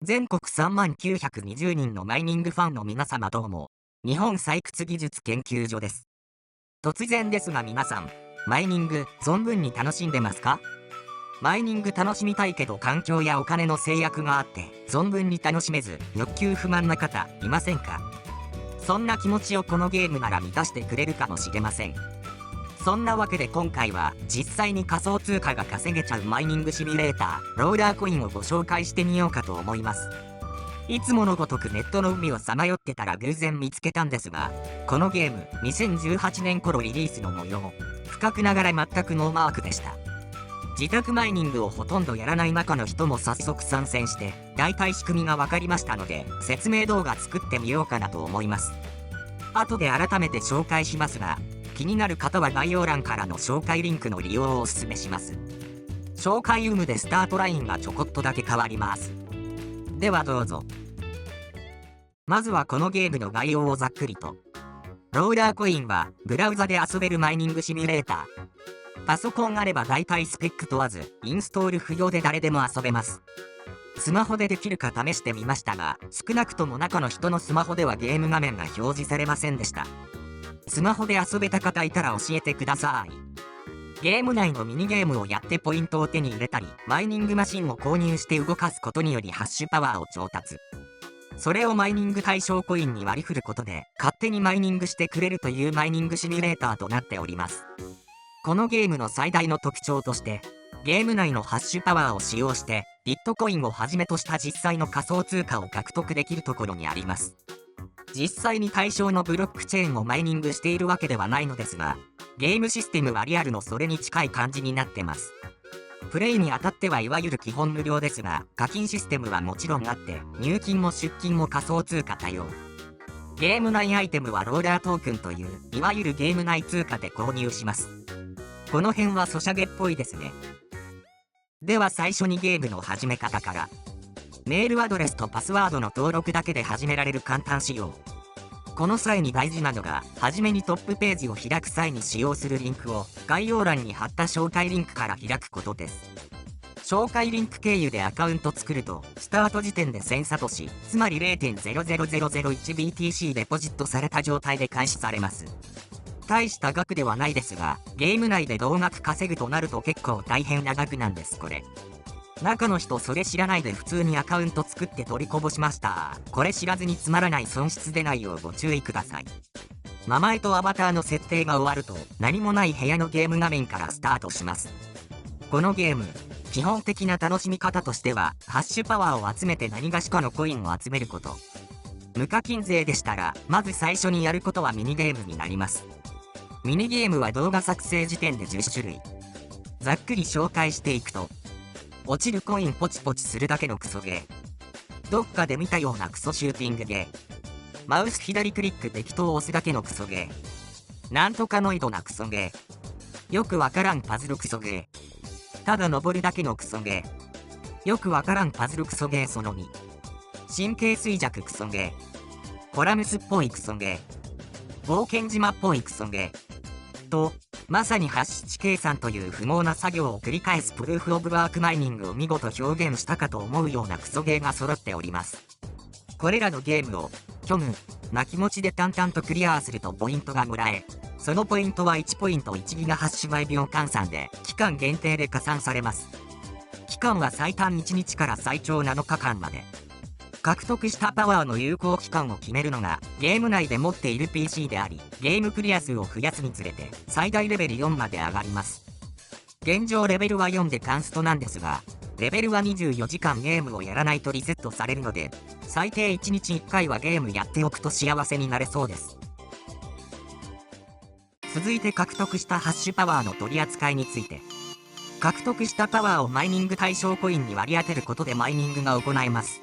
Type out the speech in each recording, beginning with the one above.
全国3920人のマイニングファンの皆様どうも、日本採掘技術研究所です。突然ですが皆さん、マイニング存分に楽しんでますか？マイニング楽しみたいけど環境やお金の制約があって存分に楽しめず欲求不満な方いませんか？そんな気持ちをこのゲームなら満たしてくれるかもしれません。そんなわけで今回は実際に仮想通貨が稼げちゃうマイニングシミュレーターローラーコインをご紹介してみようかと思います。いつものごとくネットの海をさまよってたら偶然見つけたんですが、このゲーム2018年頃リリースの模様、不覚ながら全くノーマークでした。自宅マイニングをほとんどやらない中の人も早速参戦して大体仕組みが分かりましたので説明動画作ってみようかなと思います。後で改めて紹介しますが、気になる方は概要欄からの紹介リンクの利用をお勧めします。紹介有無でスタートラインがちょこっとだけ変わります。ではどうぞ。まずはこのゲームの概要をざっくりと。ローラーコインはブラウザで遊べるマイニングシミュレーター。パソコンあれば大体スペック問わずインストール不要で誰でも遊べます。スマホでできるか試してみましたが、少なくとも中の人のスマホではゲーム画面が表示されませんでした。スマホで遊べた方いたら教えてください。ゲーム内のミニゲームをやってポイントを手に入れたり、マイニングマシンを購入して動かすことによりハッシュパワーを調達。それをマイニング対象コインに割り振ることで、勝手にマイニングしてくれるというマイニングシミュレーターとなっております。このゲームの最大の特徴として、ゲーム内のハッシュパワーを使用して、ビットコインをはじめとした実際の仮想通貨を獲得できるところにあります。実際に対象のブロックチェーンをマイニングしているわけではないのですが、ゲームシステムはリアルのそれに近い感じになってます。プレイにあたってはいわゆる基本無料ですが、課金システムはもちろんあって、入金も出金も仮想通貨対応。ゲーム内アイテムはローラートークンという、いわゆるゲーム内通貨で購入します。この辺はソシャゲっぽいですね。では最初にゲームの始め方から。メールアドレスとパスワードの登録だけで始められる簡単仕様。この際に大事なのが、はじめにトップページを開く際に使用するリンクを概要欄に貼った紹介リンクから開くことです。紹介リンク経由でアカウント作ると、スタート時点で1000サトシ、つまり 0.00001BTC デポジットされた状態で開始されます。大した額ではないですが、ゲーム内で同額稼ぐとなると結構大変な額なんですこれ。中の人それ知らないで普通にアカウント作って取りこぼしました。これ知らずにつまらない損失出ないようご注意ください。名前とアバターの設定が終わると何もない部屋のゲーム画面からスタートします。このゲーム、基本的な楽しみ方としては、ハッシュパワーを集めて何がしかのコインを集めること。無課金税でしたら、まず最初にやることはミニゲームになります。ミニゲームは動画作成時点で10種類。ざっくり紹介していくと、落ちるコインポチポチするだけのクソゲー。どっかで見たようなクソシューティングゲー。マウス左クリック適当押すだけのクソゲー。なんとかノイドなクソゲー。よくわからんパズルクソゲー。ただ登るだけのクソゲー。よくわからんパズルクソゲーその2。神経衰弱クソゲー。コラムスっぽいクソゲー。冒険島っぽいクソゲー。と、まさにハッシュ値計算という不毛な作業を繰り返すプルーフオブワークマイニングを見事表現したかと思うようなクソゲーが揃っております。これらのゲームを、虚無な気持ちで淡々とクリアするとポイントがもらえ、そのポイントは1ポイント1ギガハッシュ毎秒換算で、期間限定で加算されます。期間は最短1日から最長7日間まで。獲得したパワーの有効期間を決めるのがゲーム内で持っている PC であり、ゲームクリア数を増やすにつれて最大レベル4まで上がります。現状レベルは4でカンストなんですが、レベルは24時間ゲームをやらないとリセットされるので、最低1日1回はゲームやっておくと幸せになれそうです。続いて獲得したハッシュパワーの取り扱いについて。獲得したパワーをマイニング対象コインに割り当てることでマイニングが行えます。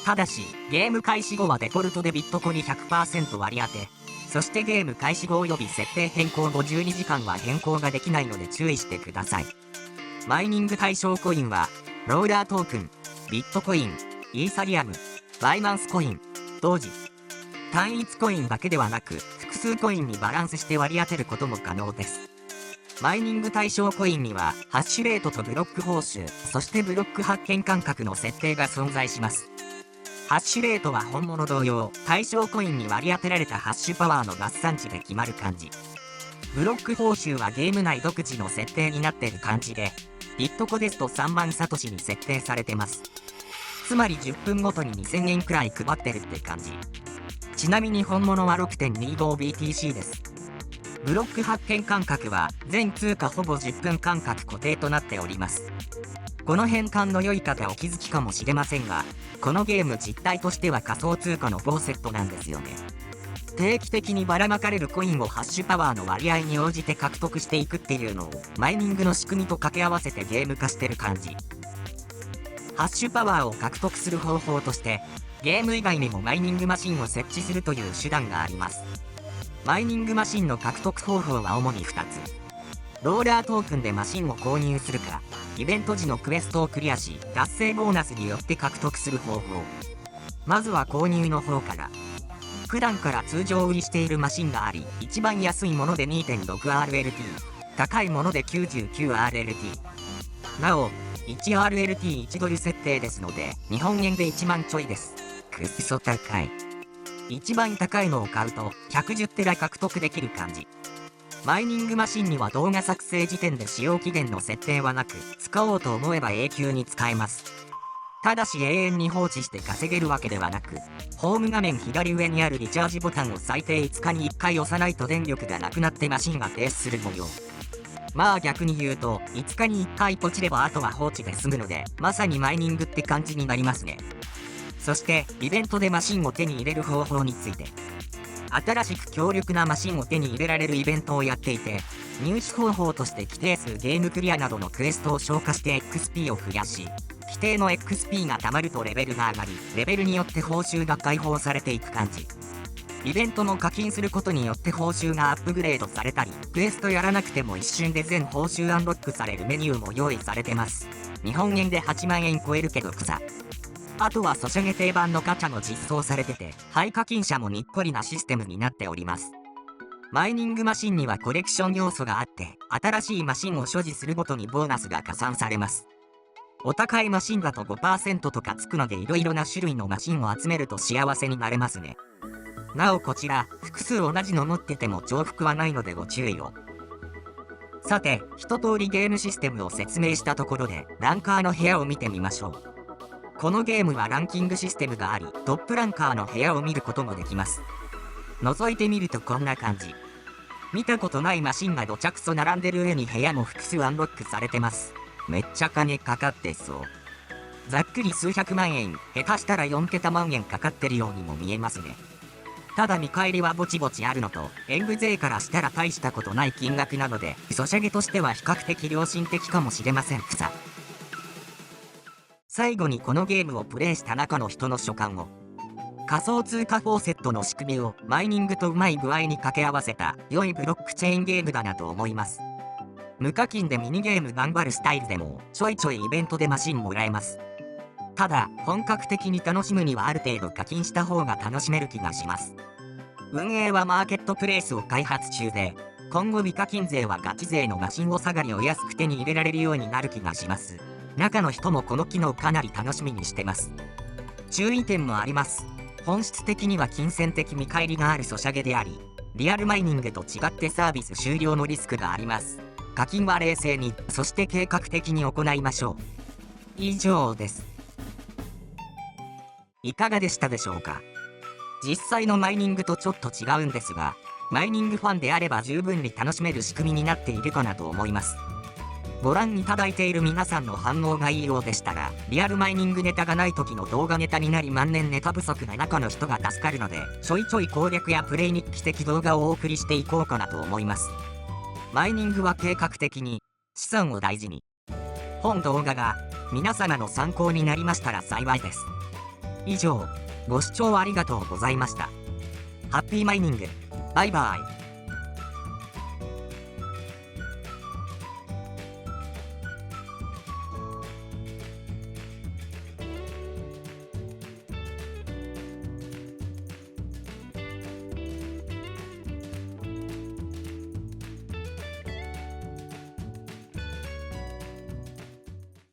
ただし、ゲーム開始後はデフォルトでビットコに 100% 割り当て、そしてゲーム開始後及び設定変更後12時間は変更ができないので注意してください。マイニング対象コインは、ローラートークン、ビットコイン、イーサリアム、バイナンスコイン、同時。単一コインだけではなく、複数コインにバランスして割り当てることも可能です。マイニング対象コインにはハッシュレートとブロック報酬、そしてブロック発見間隔の設定が存在します。ハッシュレートは本物同様、対象コインに割り当てられたハッシュパワーの合算値で決まる感じ。ブロック報酬はゲーム内独自の設定になってる感じで、ビットコですと3万サトシに設定されてます。つまり10分ごとに2000円くらい配ってるって感じ。ちなみに本物は 6.25BTC です。ブロック発見間隔は全通貨ほぼ10分間隔固定となっております。この変換の良い方お気づきかもしれませんが、このゲーム実態としては仮想通貨のフォーセットなんですよね。定期的にばらまかれるコインをハッシュパワーの割合に応じて獲得していくっていうのをマイニングの仕組みと掛け合わせてゲーム化してる感じ。ハッシュパワーを獲得する方法として、ゲーム以外にもマイニングマシンを設置するという手段があります。マイニングマシンの獲得方法は主に2つ。ローラートークンでマシンを購入するか、イベント時のクエストをクリアし、達成ボーナスによって獲得する方法。まずは購入の方から。普段から通常売りしているマシンがあり、一番安いもので 2.6RLT、高いもので 99RLT。なお、1RLT1 ドル設定ですので、日本円で1万ちょいです。くっそ高い。一番高いのを買うと、110テラ獲得できる感じ。マイニングマシンには動画作成時点で使用期限の設定はなく、使おうと思えば永久に使えます。ただし永遠に放置して稼げるわけではなく、ホーム画面左上にあるリチャージボタンを最低5日に1回押さないと電力がなくなってマシンが停止する模様。まあ逆に言うと、5日に1回ポチればあとは放置で済むので、まさにマイニングって感じになりますね。そして、イベントでマシンを手に入れる方法について。新しく強力なマシンを手に入れられるイベントをやっていて、入手方法として規定数ゲームクリアなどのクエストを消化して XP を増やし、規定の XP が貯まるとレベルが上がり、レベルによって報酬が解放されていく感じ。イベントも課金することによって報酬がアップグレードされたり、クエストやらなくても一瞬で全報酬アンロックされるメニューも用意されてます。日本円で8万円超えるけど草。あとはソシャゲ定番のガチャも実装されてて、廃課金者もにっこりなシステムになっております。マイニングマシンにはコレクション要素があって、新しいマシンを所持するごとにボーナスが加算されます。お高いマシンだと 5% とかつくのでいろいろな種類のマシンを集めると幸せになれますね。なおこちら、複数同じの持ってても重複はないのでご注意を。さて、一通りゲームシステムを説明したところで、ランカーの部屋を見てみましょう。このゲームはランキングシステムがあり、トップランカーの部屋を見ることもできます。覗いてみるとこんな感じ。見たことないマシンがどちゃくそ並んでる上に部屋も複数アンロックされてます。めっちゃ金かかってそう。ざっくり数百万円、下手したら4桁万円かかってるようにも見えますね。ただ見返りはぼちぼちあるのと、演舞勢からしたら大したことない金額なので、ソシャゲとしては比較的良心的かもしれません。最後にこのゲームをプレイした中の人の所感を。仮想通貨フォーセットの仕組みをマイニングとうまい具合に掛け合わせた良いブロックチェーンゲームだなと思います。無課金でミニゲーム頑張るスタイルでもちょいちょいイベントでマシンもらえます。ただ本格的に楽しむにはある程度課金した方が楽しめる気がします。運営はマーケットプレイスを開発中で、今後未課金勢はガチ勢のマシンお下がりを安く手に入れられるようになる気がします。中の人もこの機能かなり楽しみにしてます。注意点もあります。本質的には金銭的見返りがあるソシャゲであり、リアルマイニングと違ってサービス終了のリスクがあります。課金は冷静に、そして計画的に行いましょう。以上です。いかがでしたでしょうか。実際のマイニングとちょっと違うんですが、マイニングファンであれば十分に楽しめる仕組みになっているかなと思います。ご覧いただいている皆さんの反応がいいようでしたら、リアルマイニングネタがない時の動画ネタになり万年ネタ不足な中の人が助かるので、ちょいちょい攻略やプレイ日記的動画をお送りしていこうかなと思います。マイニングは計画的に、資産を大事に。本動画が皆様の参考になりましたら幸いです。以上、ご視聴ありがとうございました。ハッピーマイニング。バイバイ。